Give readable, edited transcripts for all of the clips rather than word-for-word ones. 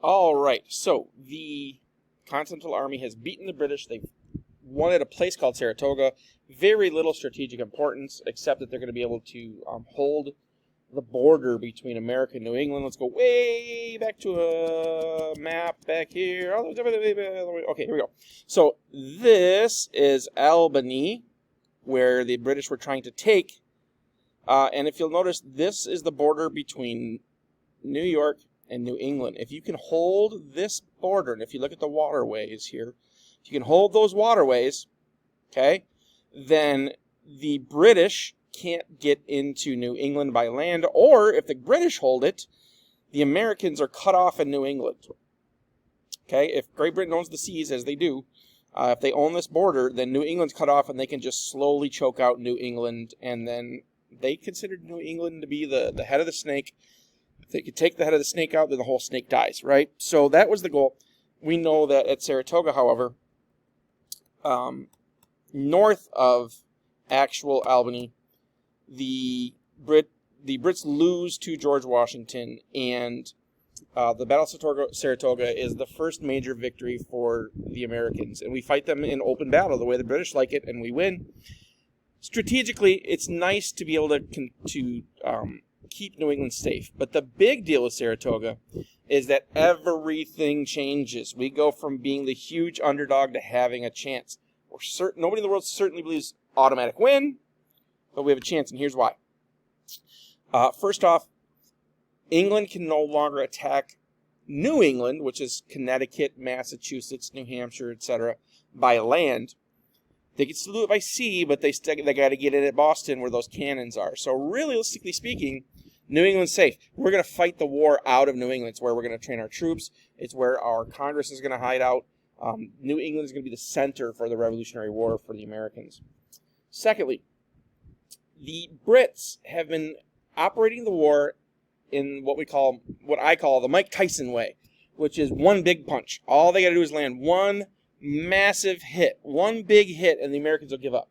All right, so the Continental Army has beaten the British. They've won at a place called Saratoga. Very little strategic importance, except that they're going to be able to hold the border between America and New England. Let's go way back to a map back here. Okay, here we go. So this is Albany, where the British were trying to take. And if you'll notice, this is the border between New York and New England. If you can hold this border, and if you look at the waterways here, if you can hold those waterways, okay, then the British can't get into New England by land, or if the British hold it, the Americans are cut off in New England. Okay, if Great Britain owns the seas, as they do, if they own this border, then New England's cut off, and they can just slowly choke out New England, and then they considered New England to be the head of the snake. If they could take the head of the snake out, then the whole snake dies, right? So that was the goal. We know that at Saratoga, however, north of actual Albany, the Brits lose to George Washington, and the Battle of Saratoga is the first major victory for the Americans. And we fight them in open battle, the way the British like it, and we win. Strategically, it's nice to be able to keep New England safe. But the big deal with Saratoga is that everything changes. We go from being the huge underdog to having a chance. Nobody in the world certainly believes automatic win, but we have a chance, and here's why. First off, England can no longer attack New England, which is Connecticut, Massachusetts, New Hampshire, etc., by land. They can still do it by sea, but they got to get in at Boston where those cannons are. So realistically speaking, New England's safe. We're going to fight the war out of New England. It's where we're going to train our troops. It's where our Congress is going to hide out. New England is going to be the center for the Revolutionary War for the Americans. Secondly, the Brits have been operating the war in what I call the Mike Tyson way, which is one big punch. All they got to do is land one massive hit, one big hit, and the Americans will give up.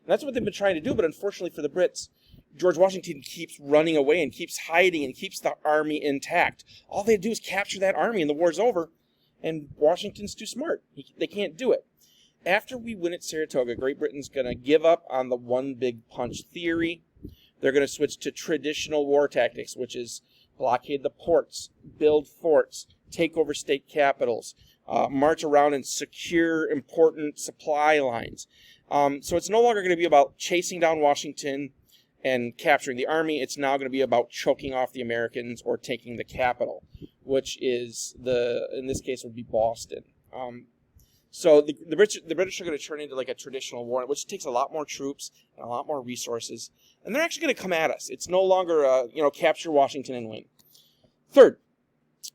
And that's what they've been trying to do, but unfortunately for the Brits, George Washington keeps running away and keeps hiding and keeps the army intact. All they do is capture that army and the war's over, and Washington's too smart. They can't do it. After we win at Saratoga, Great Britain's going to give up on the one big punch theory. They're going to switch to traditional war tactics, which is blockade the ports, build forts, take over state capitals, march around and secure important supply lines. So it's no longer going to be about chasing down Washington and capturing the army. It's now going to be about choking off the Americans or taking the capital, which is in this case would be Boston. So the British are going to turn into like a traditional war, which takes a lot more troops and a lot more resources, and they're actually going to come at us. It's no longer capture Washington and win. Third,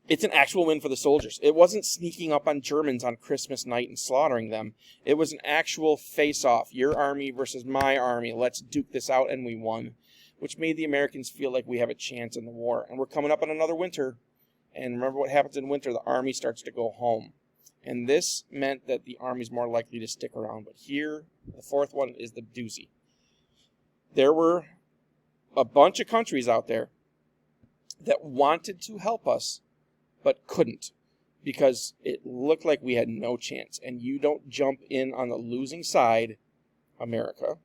it's an actual win for the soldiers. It wasn't sneaking up on Germans on Christmas night and slaughtering them. It was an actual face-off. Your army versus my army. Let's duke this out, and we won, which made the Americans feel like we have a chance in the war. And we're coming up on another winter, and remember what happens in winter. The army starts to go home. And this meant that the army's more likely to stick around. But here, the fourth one is the doozy. There were a bunch of countries out there that wanted to help us, but couldn't, because it looked like we had no chance. And you don't jump in on the losing side, America,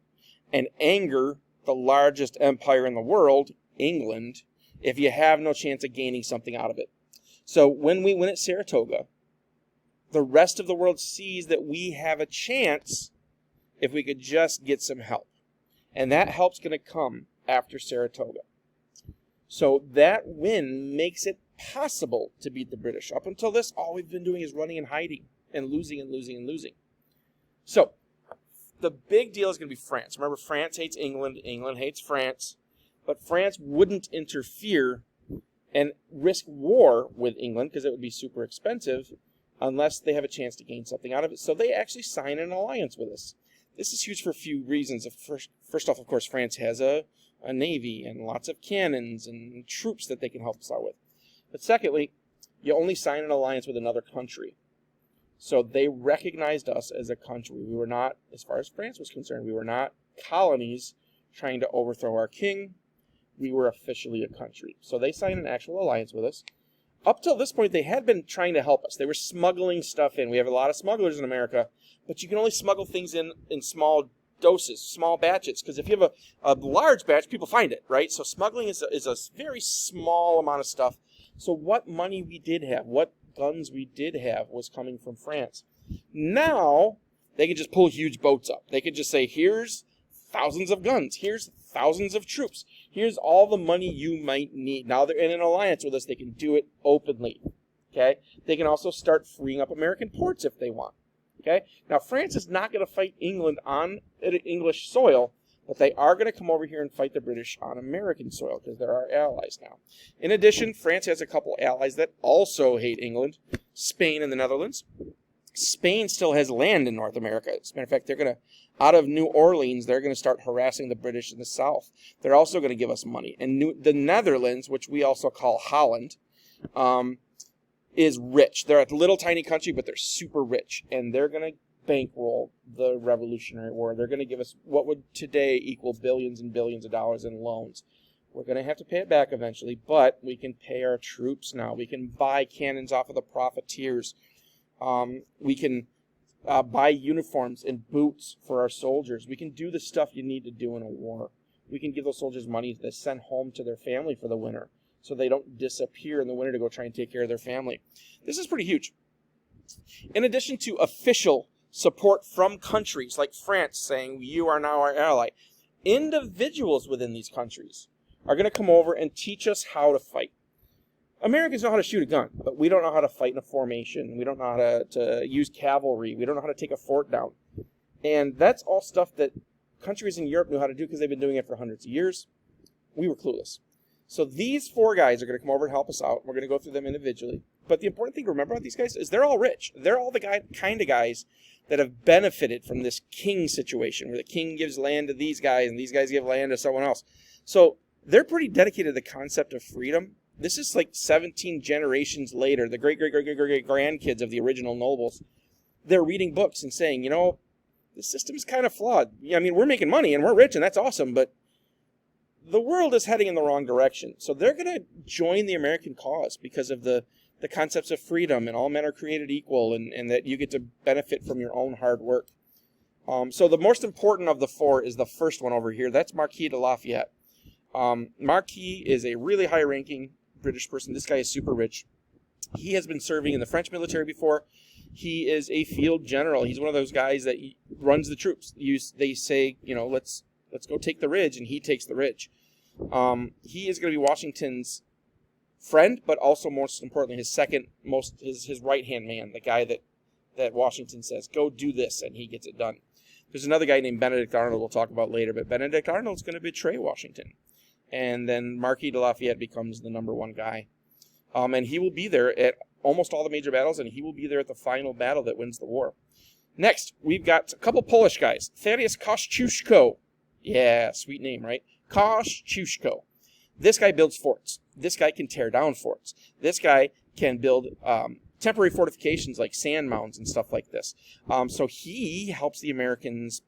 and anger the largest empire in the world, England, if you have no chance of gaining something out of it. So when we win at Saratoga, the rest of the world sees that we have a chance if we could just get some help. And that help's going to come after Saratoga. So that win makes it possible to beat the British. Up until this, all we've been doing is running and hiding and losing and losing and losing. So the big deal is going to be France. Remember, France hates England. England hates France. But France wouldn't interfere and risk war with England because it would be super expensive unless they have a chance to gain something out of it. So they actually sign an alliance with us. This is huge for a few reasons. First off, of course, France has a navy and lots of cannons and troops that they can help us out with. But secondly, you only sign an alliance with another country. So they recognized us as a country. We were not, as far as France was concerned, we were not colonies trying to overthrow our king. We were officially a country. So they signed an actual alliance with us. up till this point, they had been trying to help us. They were smuggling stuff in. We have a lot of smugglers in America, but you can only smuggle things in small doses, small batches, because if you have a large batch, people find it, right? So smuggling is a very small amount of stuff. So what money we did have, what guns we did have, was coming from France. Now, they can just pull huge boats up. They could just say, here's thousands of guns. Here's thousands of troops. Here's all the money you might need. Now they're in an alliance with us. They can do it openly. Okay? They can also start freeing up American ports if they want. Okay? Now, France is not going to fight England on English soil, but they are going to come over here and fight the British on American soil because they're our allies now. In addition, France has a couple allies that also hate England, Spain and the Netherlands. Spain still has land in North America. As a matter of fact, they're going to, out of New Orleans, they're going to start harassing the British in the south. They're also going to give us money. And the Netherlands, which we also call Holland, is rich. They're a little tiny country, but they're super rich. And they're going to bankroll the Revolutionary War. They're going to give us what would today equal billions and billions of dollars in loans. We're going to have to pay it back eventually, but we can pay our troops now. We can buy cannons off of the profiteers. We can buy uniforms and boots for our soldiers. We can do the stuff you need to do in a war. We can give those soldiers money to send home to their family for the winter so they don't disappear in the winter to go try and take care of their family. This is pretty huge. In addition to official support from countries like France saying, you are now our ally, individuals within these countries are going to come over and teach us how to fight. Americans know how to shoot a gun, but we don't know how to fight in a formation. We don't know how to use cavalry. We don't know how to take a fort down. And that's all stuff that countries in Europe knew how to do because they've been doing it for hundreds of years. We were clueless. So these four guys are going to come over and help us out. We're going to go through them individually. But the important thing to remember about these guys is they're all rich. They're all the kind of guys that have benefited from this king situation where the king gives land to these guys and these guys give land to someone else. So they're pretty dedicated to the concept of freedom. This is like 17 generations later, the great-great-great-great-great-grandkids of the original nobles. They're reading books and saying, you know, the system is kind of flawed. I mean, we're making money and we're rich and that's awesome, but the world is heading in the wrong direction. So they're going to join the American cause because of the concepts of freedom and all men are created equal and that you get to benefit from your own hard work. So the most important of the four is the first one over here. That's Marquis de Lafayette. Marquis is a really high-ranking British person. This guy is super rich. He has been serving in the French military before. He is a field general. He's one of those guys that runs the troops. They say, you know, let's go take the ridge, and he takes the ridge. He is going to be Washington's friend, but also most importantly, his right-hand man, the guy that Washington says, go do this, and he gets it done. There's another guy named Benedict Arnold we'll talk about later, but Benedict Arnold's going to betray Washington. And then Marquis de Lafayette becomes the number one guy. And he will be there at almost all the major battles, and he will be there at the final battle that wins the war. Next, we've got a couple Polish guys. Thaddeus Kościuszko. Yeah, sweet name, right? Kościuszko. This guy builds forts. This guy can tear down forts. This guy can build temporary fortifications like sand mounds and stuff like this. So he helps the Americans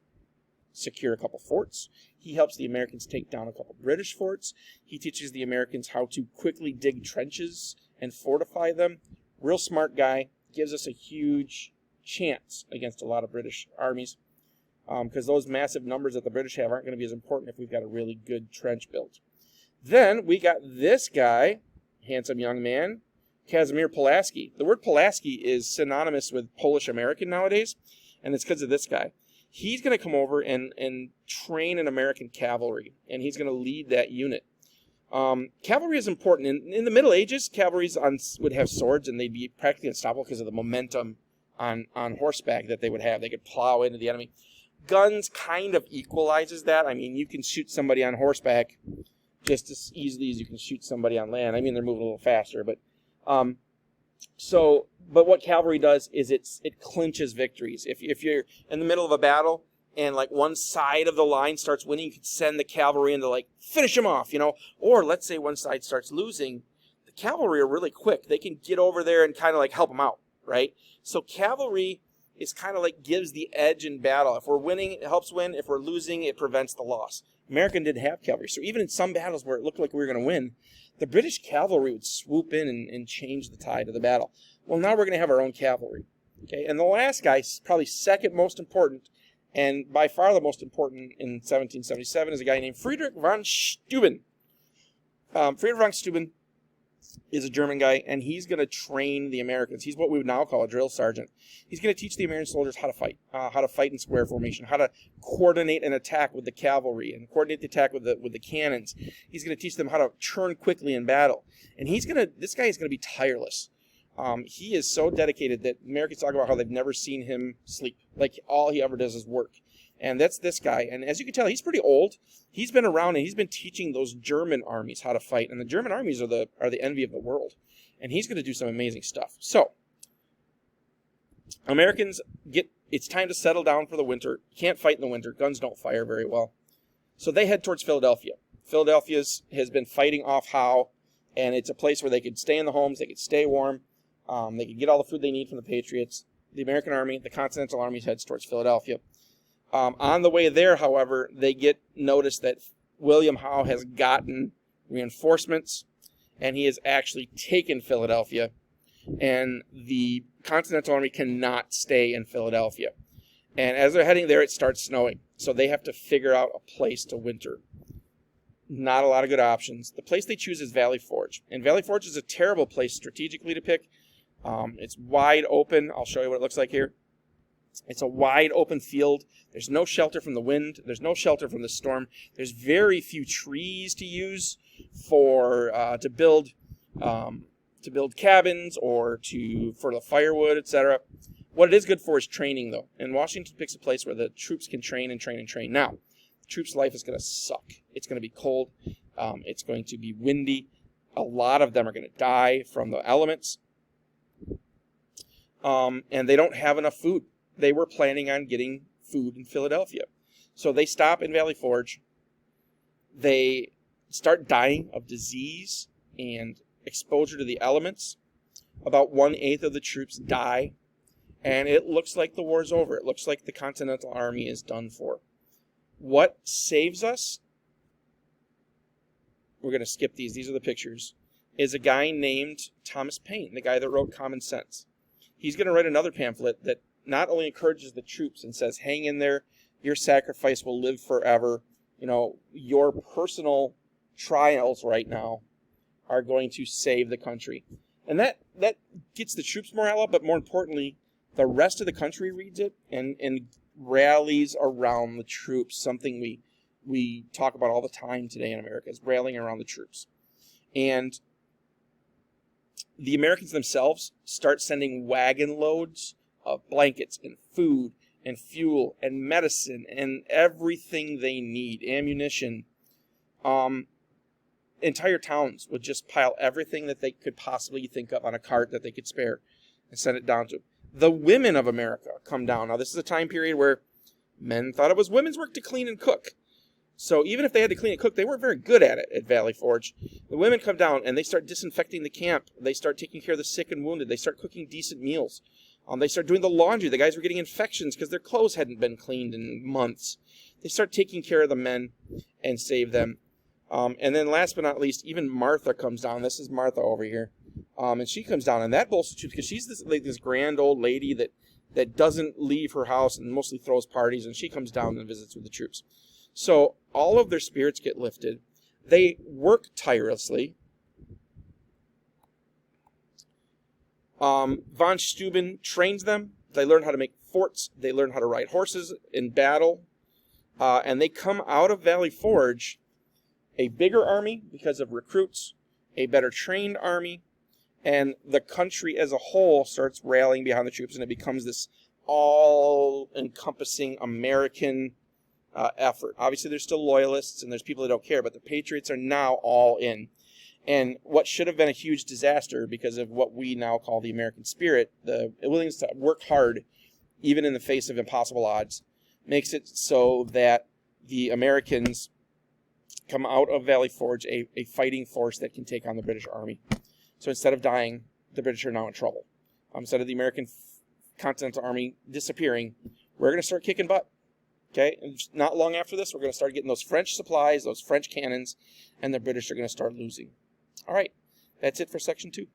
secure a couple forts. He helps the Americans take down a couple British forts. He teaches the Americans how to quickly dig trenches and fortify them. Real smart guy. Gives us a huge chance against a lot of British armies because those massive numbers that the British have aren't going to be as important if we've got a really good trench built. Then we got this guy, handsome young man, Casimir Pulaski. The word Pulaski is synonymous with Polish American nowadays, and it's because of this guy. He's going to come over and train an American cavalry, and he's going to lead that unit. Cavalry is important. In the Middle Ages, cavalry would have swords, and they'd be practically unstoppable because of the momentum on horseback that they would have. They could plow into the enemy. Guns kind of equalizes that. I mean, you can shoot somebody on horseback just as easily as you can shoot somebody on land. I mean, they're moving a little faster, but but what cavalry does is it clinches victories. If you're in the middle of a battle and like one side of the line starts winning, you can send the cavalry in to like finish them off, you know. Or let's say one side starts losing, the cavalry are really quick. They can get over there and kind of like help them out, right? So cavalry is kind of like gives the edge in battle. If we're winning, it helps win. If we're losing, it prevents the loss. American didn't have cavalry, so even in some battles where it looked like we were going to win, the British cavalry would swoop in and change the tide of the battle. Well, now we're going to have our own cavalry. Okay, and the last guy, probably second most important, and by far the most important in 1777, is a guy named Friedrich von Steuben. Friedrich von Steuben is a German guy, and he's going to train the Americans. He's what we would now call a drill sergeant. He's going to teach the American soldiers how to fight in square formation, how to coordinate an attack with the cavalry, and coordinate the attack with the cannons. He's going to teach them how to turn quickly in battle. And this guy is going to be tireless. He is so dedicated that Americans talk about how they've never seen him sleep. Like, all he ever does is work. And that's this guy. And as you can tell, he's pretty old. He's been around, and he's been teaching those German armies how to fight. And the German armies are the envy of the world. And he's going to do some amazing stuff. So, Americans it's time to settle down for the winter. Can't fight in the winter. Guns don't fire very well. So they head towards Philadelphia. Philadelphia has been fighting off Howe, and it's a place where they could stay in the homes, they could stay warm, they could get all the food they need from the Patriots. The American Army, the Continental Army, heads towards Philadelphia. On the way there, however, they get notice that William Howe has gotten reinforcements, and he has actually taken Philadelphia, and the Continental Army cannot stay in Philadelphia. And as they're heading there, it starts snowing, so they have to figure out a place to winter. Not a lot of good options. The place they choose is Valley Forge, and Valley Forge is a terrible place strategically to pick. It's wide open. I'll show you what it looks like here. It's a wide open field. There's no shelter from the wind. There's no shelter from the storm. There's very few trees to use to build cabins or for the firewood, etc. What it is good for is training, though. And Washington picks a place where the troops can train and train and train. Now, the troops' life is going to suck. It's going to be cold. It's going to be windy. A lot of them are going to die from the elements. And they don't have enough food. They were planning on getting food in Philadelphia. So they stop in Valley Forge. They start dying of disease and exposure to the elements. About 1/8 of the troops die. And it looks like the war's over. It looks like the Continental Army is done for. What saves us? We're going to skip these. These are the pictures. Is a guy named Thomas Paine, the guy that wrote Common Sense. He's going to write another pamphlet that not only encourages the troops and says, hang in there, your sacrifice will live forever. You know, your personal trials right now are going to save the country. And that gets the troops' morale up, but more importantly, the rest of the country reads it and rallies around the troops, something we talk about all the time today in America, is rallying around the troops. And the Americans themselves start sending wagon loads of blankets and food and fuel and medicine and everything they need, ammunition. Entire towns would just pile everything that they could possibly think of on a cart that they could spare and send it down to them. The women of America come down. Now, this is a time period where men thought it was women's work to clean and cook. So even if they had to clean and cook, they weren't very good at it at Valley Forge. The women come down and they start disinfecting the camp. They start taking care of the sick and wounded. They start cooking decent meals. They start doing the laundry. The guys were getting infections because their clothes hadn't been cleaned in months. They start taking care of the men and save them. And then last but not least, even Martha comes down. This is Martha over here. And she comes down, and that bolsters troops because she's this grand old lady that doesn't leave her house and mostly throws parties, and she comes down and visits with the troops. So all of their spirits get lifted. They work tirelessly. Von Steuben trains them. They learn how to make forts. They learn how to ride horses in battle. And they come out of Valley Forge a bigger army because of recruits, a better trained army, and the country as a whole starts rallying behind the troops, and it becomes this all-encompassing American effort. Obviously, there's still loyalists, and there's people that don't care, but the Patriots are now all in. And what should have been a huge disaster because of what we now call the American spirit, the willingness to work hard, even in the face of impossible odds, makes it so that the Americans come out of Valley Forge a fighting force that can take on the British Army. So instead of dying, the British are now in trouble. Instead of the American Continental Army disappearing, we're going to start kicking butt. Okay? And not long after this, we're going to start getting those French supplies, those French cannons, and the British are going to start losing. All right, that's it for section 2.